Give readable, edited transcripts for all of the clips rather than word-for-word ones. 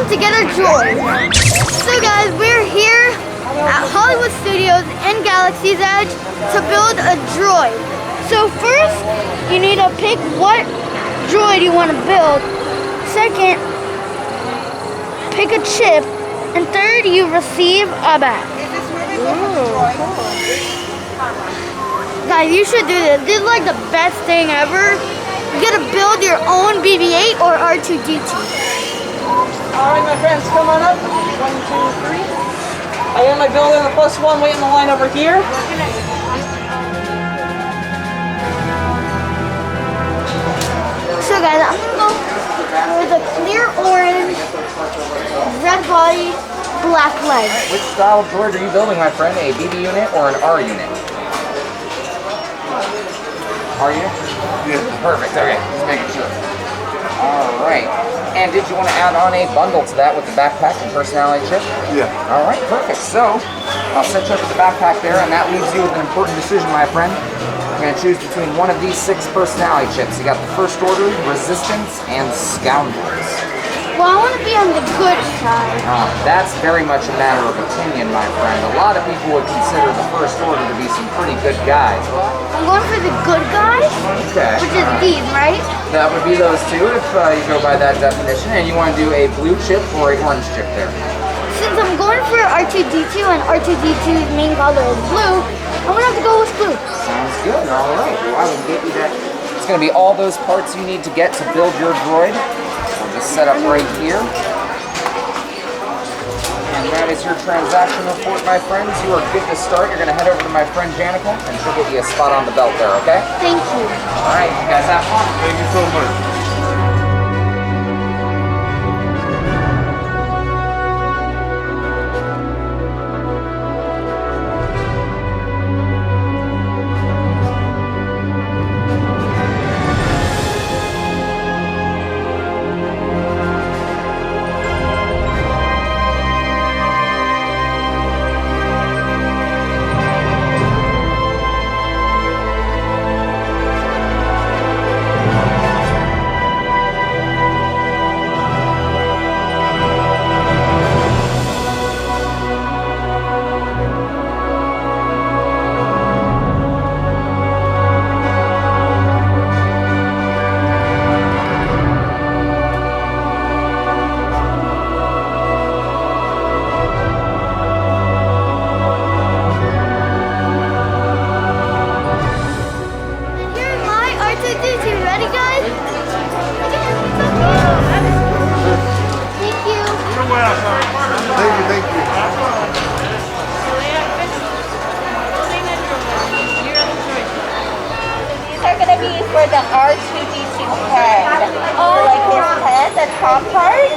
time to get a droid. So guys, we're here at Hollywood Studios in Galaxy's Edge to build a droid. So first, you need to pick what droid you want to build. Second, pick a chip. And third, you receive a bag. Guys, you should do this. This is like the best thing ever. You gotta build your own BB-8 or R2-D2. Alright, my friends, come on up. 1, 2, 3. I am my builder, the +1, wait in the line over here. So guys, I'm gonna go with a clear orange, red body, black leg. Which style of droid are you building, my friend? A BB unit or an R unit? R unit? Yeah. Perfect, okay, just making sure. Alright. And did you want to add on a bundle to that with the backpack and personality chip? Yeah. Alright, perfect. So, I'll set you up with the backpack there, and that leaves you with an important decision, my friend. You're going to choose between one of these 6 personality chips. You got the First Order, Resistance, and Scoundrels. Well, I want to be on the good side. That's very much a matter of opinion, my friend. A lot of people would consider the First Order to be some pretty good guys. I'm going for the good guys, Okay. which is these, right? That would be those two if you go by that definition. And you want to do a blue chip or a orange chip there. Since I'm going for R2-D2 and R2-D2's main color is blue, I'm gonna have to go with blue. Sounds good. All right. Well, I will get you that. It's going to be all those parts you need to get to build your droid. We'll just set up right here. And that is your transaction report, my friends. You are good to start. You're going to head over to my friend Janica, and she'll get you a spot on the belt there, okay? Thank you. All right. You guys have fun. Thank you so much. For the R2-D2 head. Like his head, the top part.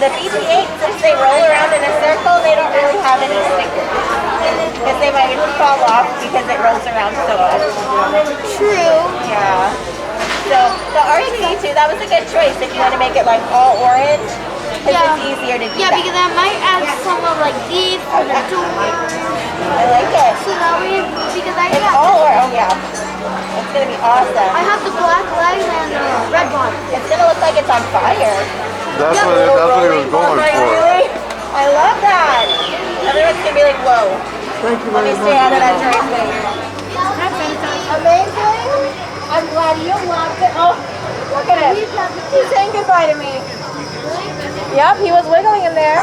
The BB-8, since they roll around in a circle, they don't really have any stickers. Because they might fall off because it rolls around so much. True. Yeah. So the R2-D2, that was a good choice if you want to make it like all orange. Because it's easier to do that. Because I might add some of like these for the door. I like it. So that way, because I It's have, all orange. Oh yeah. It's going to be awesome. I have the black legs and the red body. It's going to look like it's on fire. That's what he was going for. Really? I love that. Everyone's going to be like, whoa. Thank you Let me very stay out of much. that drink thing. Amazing. I'm glad you loved it. Oh, look at him. He's saying goodbye to me. Yep, he was wiggling in there.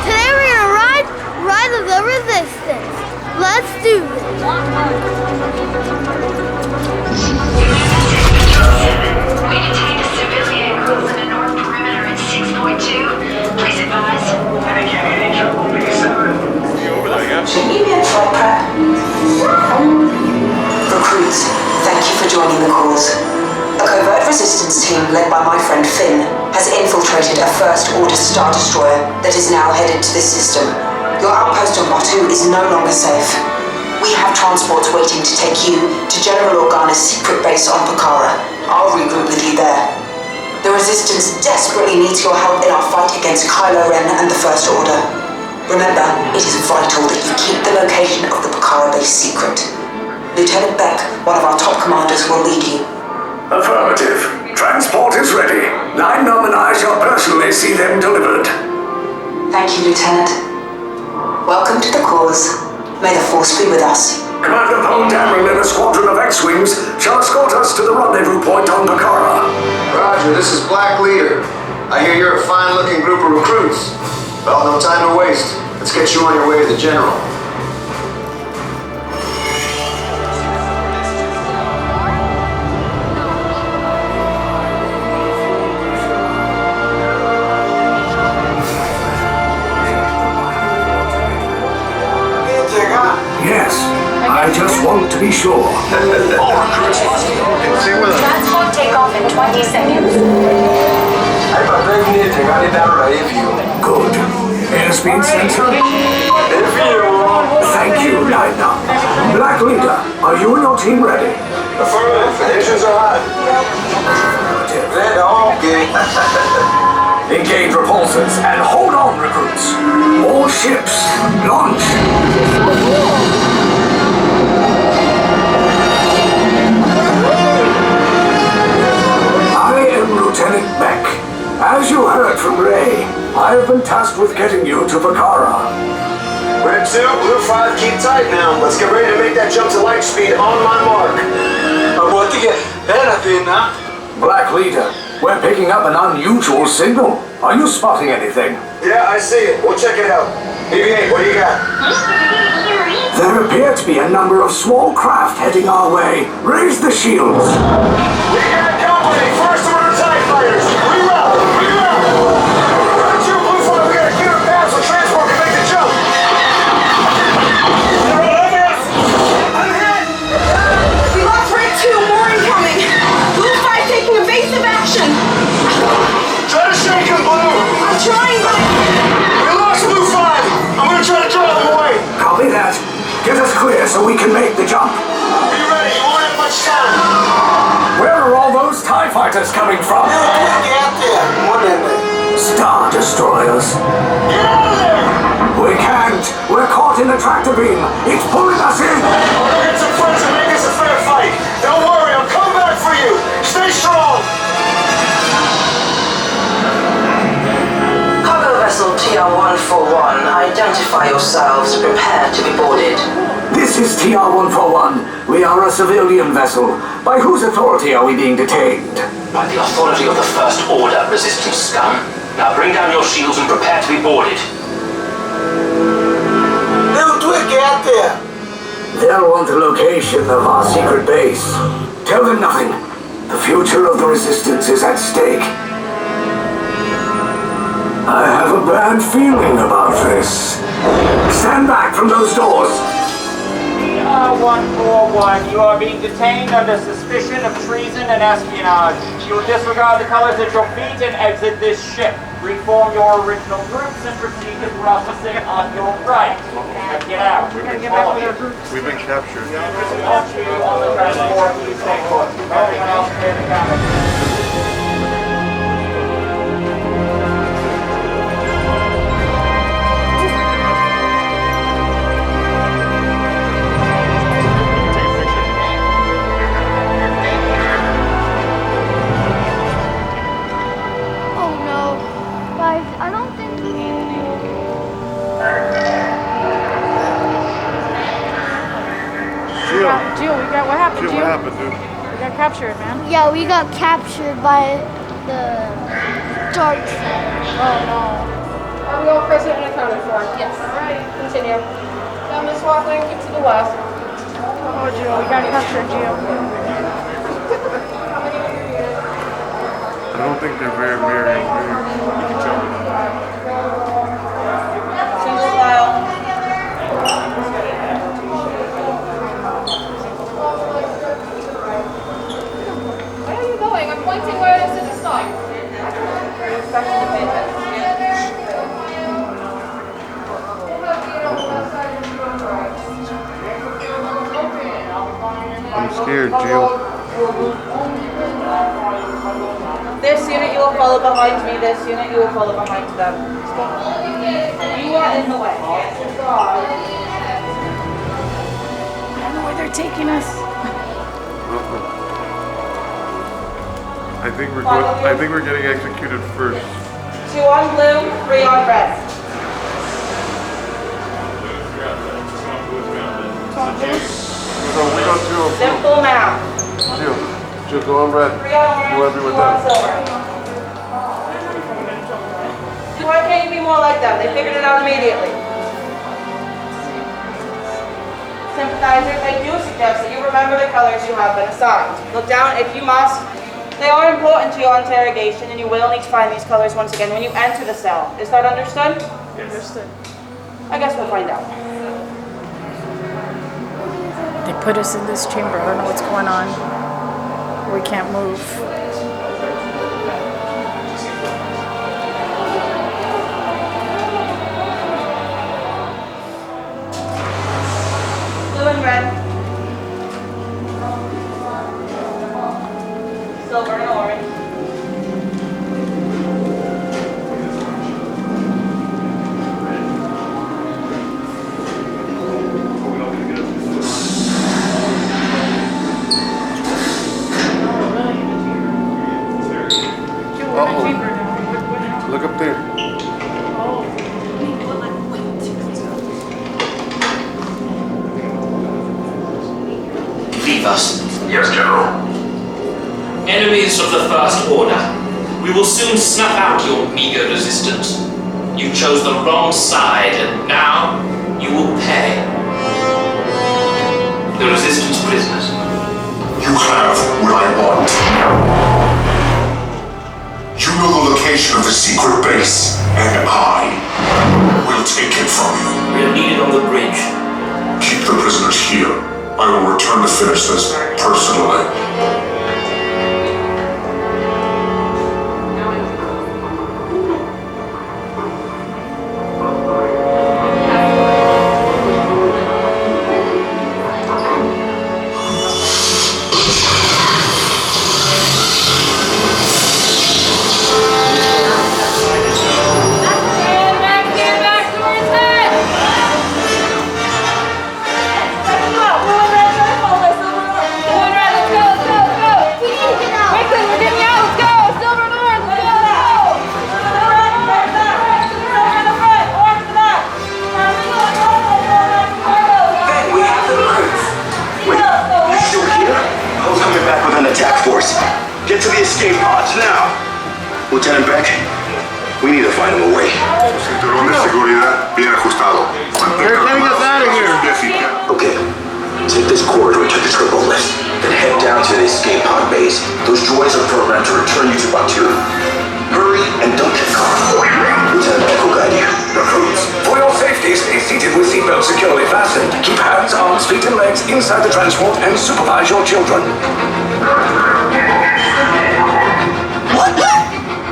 Today we're gonna ride Rise of the Resistance. Let's do this. We detained a civilian crossing the north perimeter at 6.2. Please advise. Any trouble, B7? You over there, yeah? Immediate flight prep. Recruits, thank you for joining the cause. A covert resistance team led by my friend Finn has infiltrated a First Order Star Destroyer that is now headed to this system. Your outpost on Batuu is no longer safe. We have transports waiting to take you to General Organa's secret base on Pakara. I'll regroup with you there. The Resistance desperately needs your help in our fight against Kylo Ren and the First Order. Remember, it is vital that you keep the location of the Pakara base secret. Lieutenant Beck, one of our top commanders, will lead you. Affirmative. Transport is ready. Line Numb and I shall personally see them delivered. Thank you, Lieutenant. Welcome to the cause. May the Force be with us. Commander Poe Dameron and a squadron of X-Wings shall escort us to the rendezvous point on Bakara. Roger, this is Black Leader. I hear you're a fine-looking group of recruits. Well, no time to waste. Let's get you on your way to the General. Yes, I just want to be sure. Transport takeoff in 20 seconds. Good. Airspeed sensor? Thank you, Line Numb. Black Leader, are you and your team ready? Affirmative. Engines are hot. Engage repulsors and hold on, recruits. All ships, launch. I am Lieutenant Beck. As you heard from Ray, I have been tasked with getting you to Bakara. Red 2, Blue 5, keep tight now. Let's get ready to make that jump to light speed on my mark. Black Leader, we're picking up an unusual signal. Are you spotting anything? Yeah, I see it. We'll check it out. BB-8, what do you got? There appear to be a number of small craft heading our way. Raise the shields. We got company. First order TIE fighters. Reroute. Red 2, Blue 5, we got a clear path so transport can make the jump. I'm hit. We lost Red 2, more incoming. Blue 5 taking evasive action. Try to shake him, Blue. I'm trying, but We lost Blue 5. I'm gonna try to draw them away. Copy that. Get us clear so we can make the jump. Be ready. You won't have much time. Where are all those TIE fighters coming from? Star Destroyers. Get out of there. We can't. We're caught in the tractor beam. It's pulling us in. We'll get some friends and make this a fair fight. Don't worry, I'll come back for you. Stay strong. Cargo vessel TR-141, identify yourselves. Prepare to be boarded. This is TR-141. We are a civilian vessel. By whose authority are we being detained? By the authority of the First Order, Resistance scum. Now bring down your shields and prepare to be boarded. They'll want the location of our secret base. Tell them nothing. The future of the Resistance is at stake. I have a bad feeling about this. Stand back from those doors. TR-141, you are being detained under suspicion of treason and espionage. You will disregard the colors at your feet and exit this ship. Reform your original groups and proceed to processing on your right. Now get out. We've been captured. On the transport, please stay put. Everyone else clear the cabin. Oh no. Guys, I don't think Jill, what happened, Jill, Jill? what happened, dude? We got captured, man. yeah, we got captured by the dark side. Oh no. I'm going President accounted for. Yes. Alright, continue. Now Miss Walkland, keep to the west. Oh, Jill, we got captured, Jill. I don't think they're very merry. You can tell. Single file. Where are you going? I'm pointing where it is to stop. I'm scared, Jill. This unit you will follow behind me, this unit you will follow behind them. You are in the way. I don't know where they're taking us. I think we're getting executed first. 2 on blue, 3 on red. So we go to Simple math. Jill, go on red. 3 on orange, You want to be 2 with on them? silver. Why can't you be more like them? They figured it out immediately. Sympathizers, I do suggest that you remember the colors you have been assigned. Look down if you must. They are important to your interrogation, and you will need to find these colors once again when you enter the cell. Is that understood? Yes. Understood. I guess we'll find out. They put us in this chamber. I don't know what's going on. We can't move. Blue and red. Silver and orange. Uh-oh. Look up there. Leave us. Yes, General. Enemies of the First Order. We will soon snuff out your meager resistance. You chose the wrong side, and now you will pay. The Resistance prisoners. You have what I want. You know the location of the secret base, and I will take it from you. We are needed on the bridge. Keep the prisoners here. I will return to finish this personally. Get to the escape pods now. Lieutenant Beck, we need to find him a way. Cinturón de seguridad bien ajustado. They're getting us out of here. Okay, take this corridor to the turbo lift, then head down to the escape pod base. Those droids are programmed to return you to Batuu. Hurry and don't get caught. Lieutenant Beck will guide you. Recruits, For your safety, stay seated with seatbelts securely fastened. Keep hands, arms, feet, and legs inside the transport and supervise your children.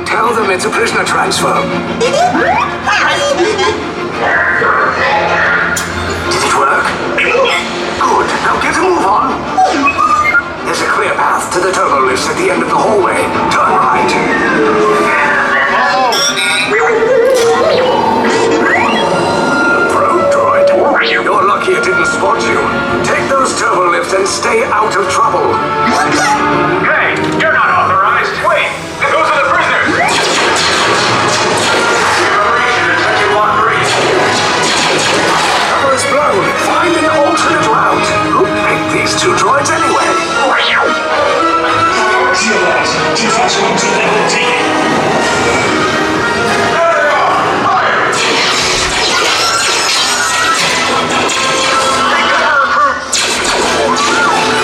Tell them it's a prisoner transfer. Did it work? Good. Now get a move on. There's a clear path to the turbo lifts at the end of the hallway. Turn right. Probe droid. You're lucky it didn't spot you. Take those turbo lifts and stay out of trouble. Hey, you're not authorized. Wait, those are the prisoners. Cover is blown. Find an alternate route. Who picked these two droids anyway?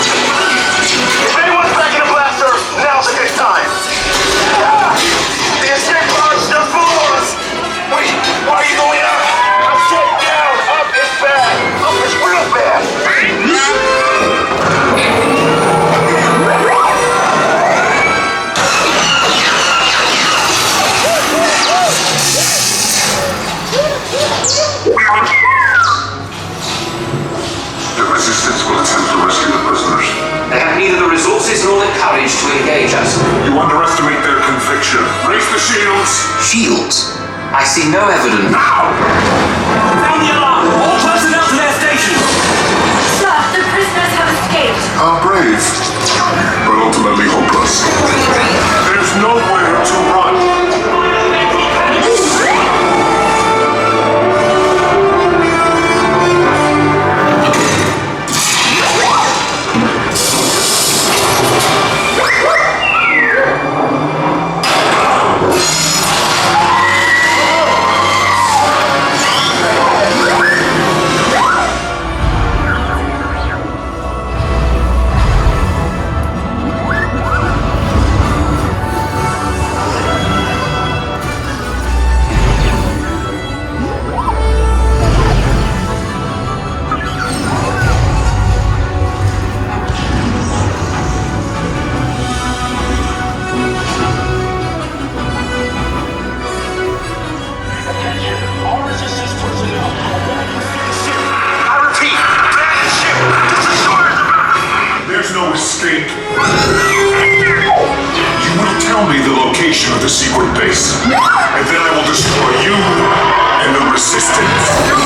If anyone's back in a blaster, now's a good time. The escape pod's just below us. Wait, why are you going up? I'm set down. Up is bad. Up is real bad. The Resistance will attempt to rescue the prisoners. They have neither the resources nor the courage to engage us. You underestimate their conviction. Raise the shields. Shields? I see no evidence. Now! Sound the alarm! All personnel to their stations! Sir, the prisoners have escaped. How brave, but ultimately hopeless. Tell me the location of the secret base, and then I will destroy you and the Resistance.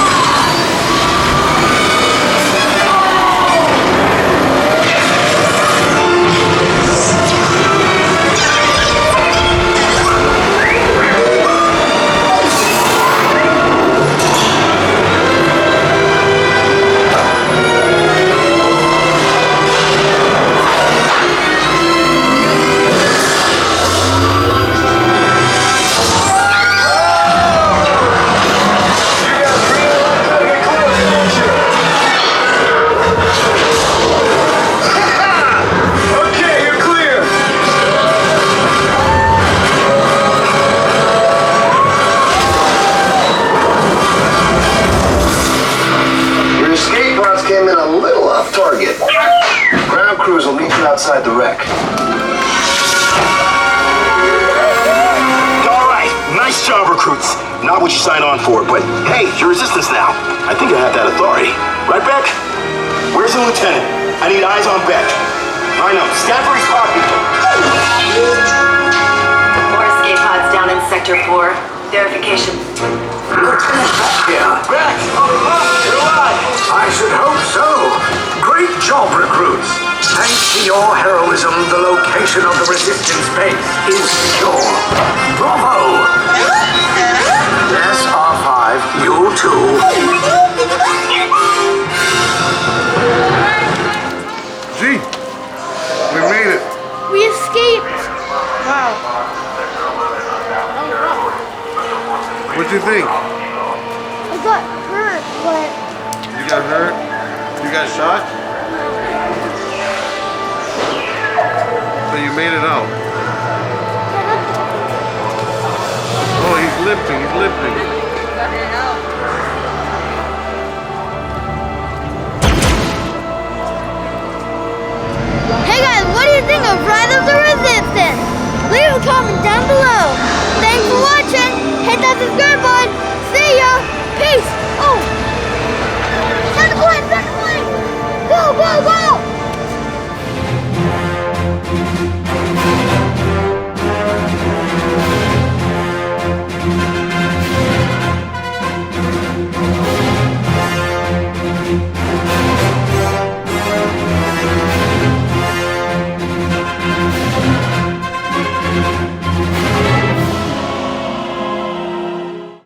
Outside the wreck. Alright, nice job, recruits. Not what you signed on for, but hey, you're Resistance now. I think I have that authority. Right, Beck? Where's the lieutenant? I need eyes on Beck. I know, scan for his pocket. More escape pods down in Sector 4. Verification. Lieutenant Beck here. Beck! You're alive! I should hope so. Great job, recruits. Thanks to your heroism, the location of the Resistance base is secure. Bravo! Yes, R5, you too. Gee, we made it. We escaped. Wow. What'd you think? I got hurt, but... You got hurt? You got shot? But you made it out. Oh, he's lifting, he's lifting. Hey guys, what do you think of Rise of the Resistance? Leave a comment down below. Thanks for watching. Hit that subscribe button. See ya. Peace. Oh. Send the plane, send the plane. Go, go, go.